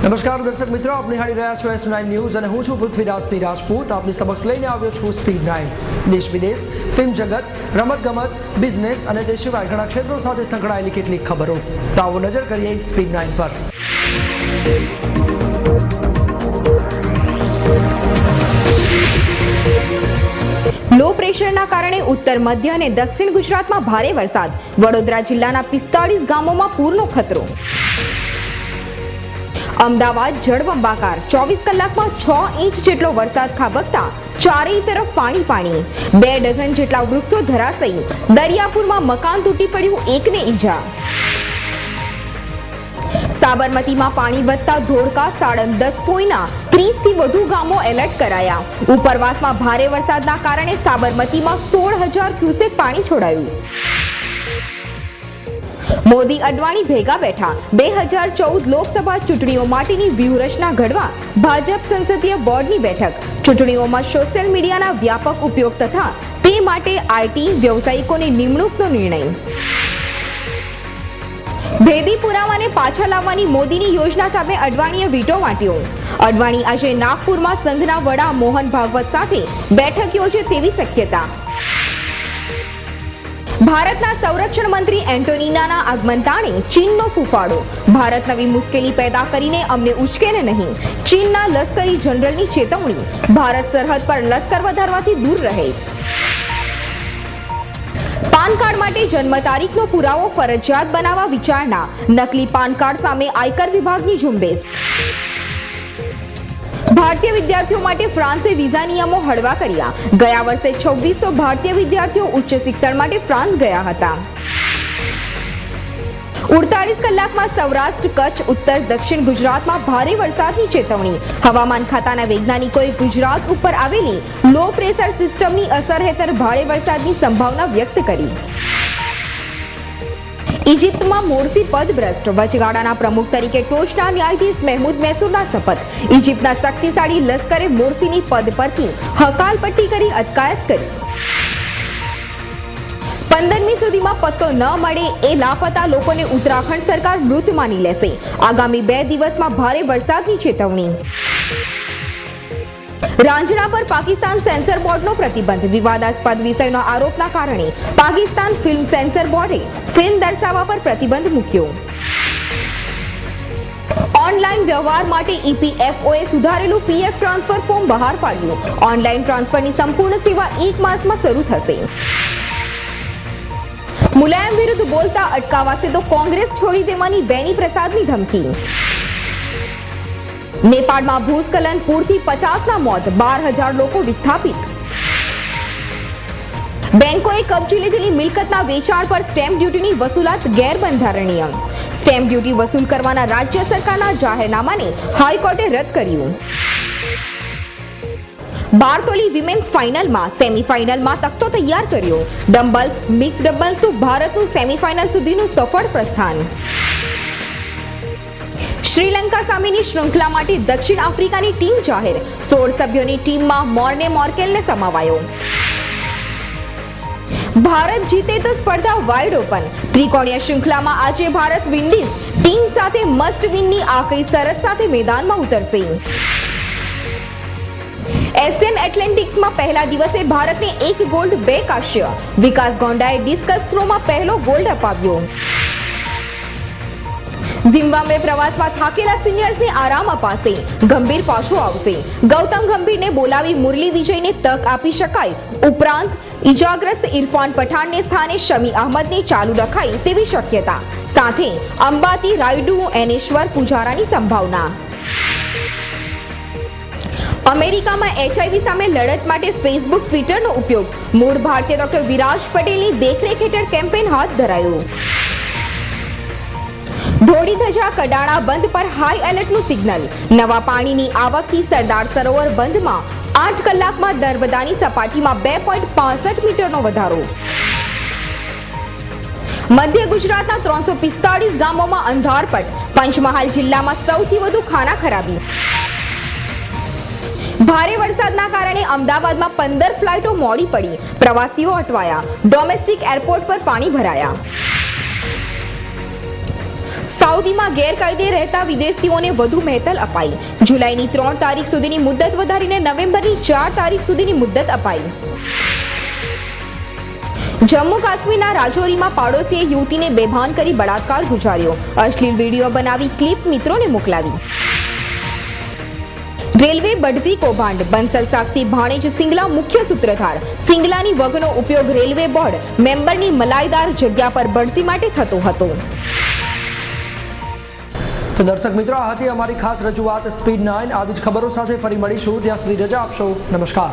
નમસ્કાર દર્શક મિત્રો, આપ નિહાળી રહ્યા છો S9 ન્યૂઝ અને હું છું પૃથ્વીરાજસિંહ રાજપૂત. આપની સમક્ષ લઈને આવ્યો છું સ્પીડ 9. દેશ વિદેશ, ફિલ્મ જગત, રમતગમત, બિઝનેસ અને તે સિવાય ઘણા ક્ષેત્રો સાથે સંકળાયેલી કેટલીક ખબરો. તો આવો નજર કરીએ સ્પીડ 9 પર. લો પ્રેશરના કારણે ઉત્તર મધ્ય અને દક્ષિણ ગુજરાતમાં ભારે વરસાદ. વડોદરા જિલ્લાના 45 ગામોમાં પૂરનો ખતરો. અમદાવાદ જળબંબાકાર, 24 કલાકમાં 6 ઇંચ જેટલો વરસાદ ખાબકતા ચારેય તરફ પાણી. 2 ડઝન જેટલા વૃક્ષો ધરાશયી. દરિયાપુરમાં મકાન તૂટી પડ્યું, એકને ઈજા. સાબરમતીમાં પાણી વધતા ધોળકા, સાળંગ, દસફોઈના 30 થી વધુ ગામો એલર્ટ કરાયા. ઉપરવાસમાં ભારે વરસાદના કારણે સાબરમતીમાં 16,000 ક્યુસેક પાણી છોડાયું. મોદી અડવાણી ભેગા બેઠા. 2014 લોકસભા ચૂંટણીઓ માટેની વ્યૂહરચના ઘડવા ભાજપ સંસદીય બોર્ડની બેઠક. ચૂંટણીઓમાં સોશિયલ મીડિયાના વ્યાપક ઉપયોગ તથા તે માટે આઈટી વ્યવસાયિકોની નિમણૂકનો નિર્ણય. ભેદી પુરાવાને પાછા લાવવાની મોદીની યોજના સામે અડવાણીએ વીટો વાંટ્યો. અડવાણી આજે નાગપુરમાં સંઘના વડા મોહન ભાગવત સાથે બેઠક યોજે તેવી શક્યતા. ભારતના સંરક્ષણ મંત્રી એન્ટોનીનાના આગમન તાણે ચીનનો ફૂફાડો. ભારત નવી મુશ્કેલી પેદા કરીને અમને ઉશ્કેરે નહીં. ચીનના લશ્કરી જનરલની ચેતવણી. ભારત સરહદ પર લશ્કર વધારવાથી દૂર રહે. પાન કાર્ડ માટે જન્મ તારીખનો પુરાવો ફરજિયાત બનાવવા વિચારણા. નકલી પાન કાર્ડ સામે આયકર વિભાગની ઝુંબેશ. ભારતીય વિદ્યાર્થીઓ માટે ફ્રાન્સે વિઝા નિયમો હળવા કર્યા. ગયા વર્ષે 2600 ભારતીય વિદ્યાર્થીઓ ઉચ્ચ શિક્ષણ માટે ફ્રાન્સ ગયા હતા. 48 કલાકમાં સૌરાષ્ટ્ર, કચ્છ, ઉત્તર દક્ષિણ ગુજરાતમાં ભારે વરસાદની ચેતવણી. હવામાન ખાતાના વૈજ્ઞાનિકોએ ગુજરાત ઉપર આવેલી લો પ્રેશર સિસ્ટમની અસર હેઠળ ભારે વરસાદની સંભાવના વ્યક્ત કરી. ઇજિપ્તમાં મોર્સી પદભ્રષ્ટ. વચગાળાના પ્રમુખ તરીકે ટોચના ન્યાયાધીશ મહેમૂદ મૈસૂરના શપથ. ઇજિપ્તના શક્તિશાળી લશ્કરે મોર્સીની પદ પરથી હકાલપટ્ટી કરી અટકાયત કરી. 15મી સુધીમાં પત્તો ન મળે એ લાપતા લોકોને ઉત્તરાખંડ સરકાર મૃત માની લેશે. આગામી 2 દિવસમાં ભારે વરસાદની ચેતવણી. રાંઝણા પર પાકિસ્તાન સેન્સર બોર્ડનો પ્રતિબંધ. વિવાદાસ્પદ વિષયનો આરોપના કારણે પાકિસ્તાન ફિલ્મ સેન્સર બોર્ડે ફિલ્મ દર્શાવવા પર પ્રતિબંધ મૂક્યો. ઓનલાઈન વ્યવહાર માટે ઈપીએફઓએ સુધારેલું પીએફ ટ્રાન્સફર ફોર્મ બહાર પાડ્યું. ઓનલાઈન ટ્રાન્સફરની સંપૂર્ણ સેવા 1 માસમાં શરૂ થશે. મુલાયમ વિરુદ્ધ બોલતા અટકાવાશે તો કોંગ્રેસ છોડી દેવાની બેની પ્રસાદની ધમકી. નેપાળમાં ભૂસ્ખલન, પૂરથી 50ના મોત, 12,000 લોકો વિસ્થાપિત. બેંકોએ કબજે લીધેલી મિલકતના વેચાણ પર સ્ટેમ્પ ડ્યુટીની વસૂલાત ગેરબંધારણીય. સ્ટેમ્પ ડ્યુટી વસૂલ કરવાના રાજ્ય સરકારના જાહેરનામાને હાઈકોર્ટે રદ કર્યું. બારતોલી વિમેન્સ ફાઇનલમાં સેમીફાઇનલમાં તખતો તૈયાર કર્યો. ડમ્બલ્સ, મિક્સ ડબલ્સનું ભારતનું સેમીફાઇનલ સુધીનું સફળ પ્રસ્થાન. શ્રીલંકા સામેની શૃંખલા માટે દક્ષિણ આફ્રિકાની ટીમ જાહેર. 16 સભ્યોની ટીમમાં મોર્ને મોર્કેલને સમાવાયો. ભારત જીતે તો સ્પર્ધા વાઇડ ઓપન. ત્રિકોણીય શૃંખલામાં આજે ભારત વિન્ડીઝ ટીમ સાથે મસ્ટ વિનની આખરી શરત સાથે મેદાનમાં ઉતરશે. એશિયન એથ્લેટિક્સમાં પહેલા દિવસે ભારતને 1 ગોલ્ડ 2 કાંસ્ય. વિકાસ ગોંડાએ ડિસ્કસ થ્રોમાં પહેલો ગોલ્ડ અપાવ્યો. ઝિમ્બાબ્વે પ્રવાસમાં થાકેલા સિનિયર્સને આરામ અપાશે. ગંભીર પાછો આવશે. ગૌતમ ગંભીરને બોલાવી મુરલી વિજયને તક આપી શકાય. ઉપરાંત ઇજાગ્રસ્ત ઇરફાન પઠાણને સ્થાને શમી અહમદને ચાલુ રખાય તેવી શક્યતા. સાથે અંબાતી, રાયડુ, એનેશ્વર પુજારાની સંભાવના. અમેરિકામાં એચઆઈવી સામે લડત માટે ફેસબુક, ટ્વિટરનો ઉપયોગ. મૂળ ભારતીય ડોક્ટર વિરાજ પટેલની દેખરેખ હેઠળ કેમ્પેન હાથ ધરાયો. ધોળી ધજા કડાણા બંધ પર હાઈ એલર્ટનું સિગ્નલ. નવા પાણીની આવકથી સરદાર સરોવર બંધમાં 8 કલાકમાં નર્મદાની સપાટીમાં 2.65 મીટરનો વધારો. મધ્ય ગુજરાતના 345 ગામોમાં અંધારપટ. પંચમહાલ જિલ્લામાં સૌથી વધુ ખાના ખરાબી. ભારે વરસાદના કારણે અમદાવાદમાં 15 ફ્લાઇટો મોડી પડી, પ્રવાસીઓ અટવાયા, ડોમેસ્ટિક એરપોર્ટ પર પાણી ભરાયા. સાઉદીમાં ગેરકાયદે રહેતા વિદેશીઓને વધુ મહેતલ અપાઈ. જુલાઈની 3 તારીખ સુધીની મુદત વધારીને નવેમ્બરની 4 તારીખ સુધીની મુદત અપાઈ. જમ્મુ કાશ્મીરના રાજૌરીમાં પાડોશીએ યુવતીને બેભાન કરી બળાત્કાર ગુજાર્યો. અશ્લીલ વિડીયો બનાવી ક્લિપ મિત્રોને મોકલાવી. રેલવે બઢતી કૌભાંડ. બંસલ સાક્ષી ભાણેજ સિંગલા મુખ્ય સૂત્રધાર. સિંગલાની વગનો ઉપયોગ રેલવે બોર્ડ મેમ્બરની મલાઈદાર જગ્યા પર બઢતી માટે થતો હતો. તો દર્શક મિત્રો, આ હતી અમારી ખાસ રજૂઆત સ્પીડ 9. આવી જ ખબરો સાથે ફરી મળીશું. ત્યાં સુધી રજા આપશો. નમસ્કાર.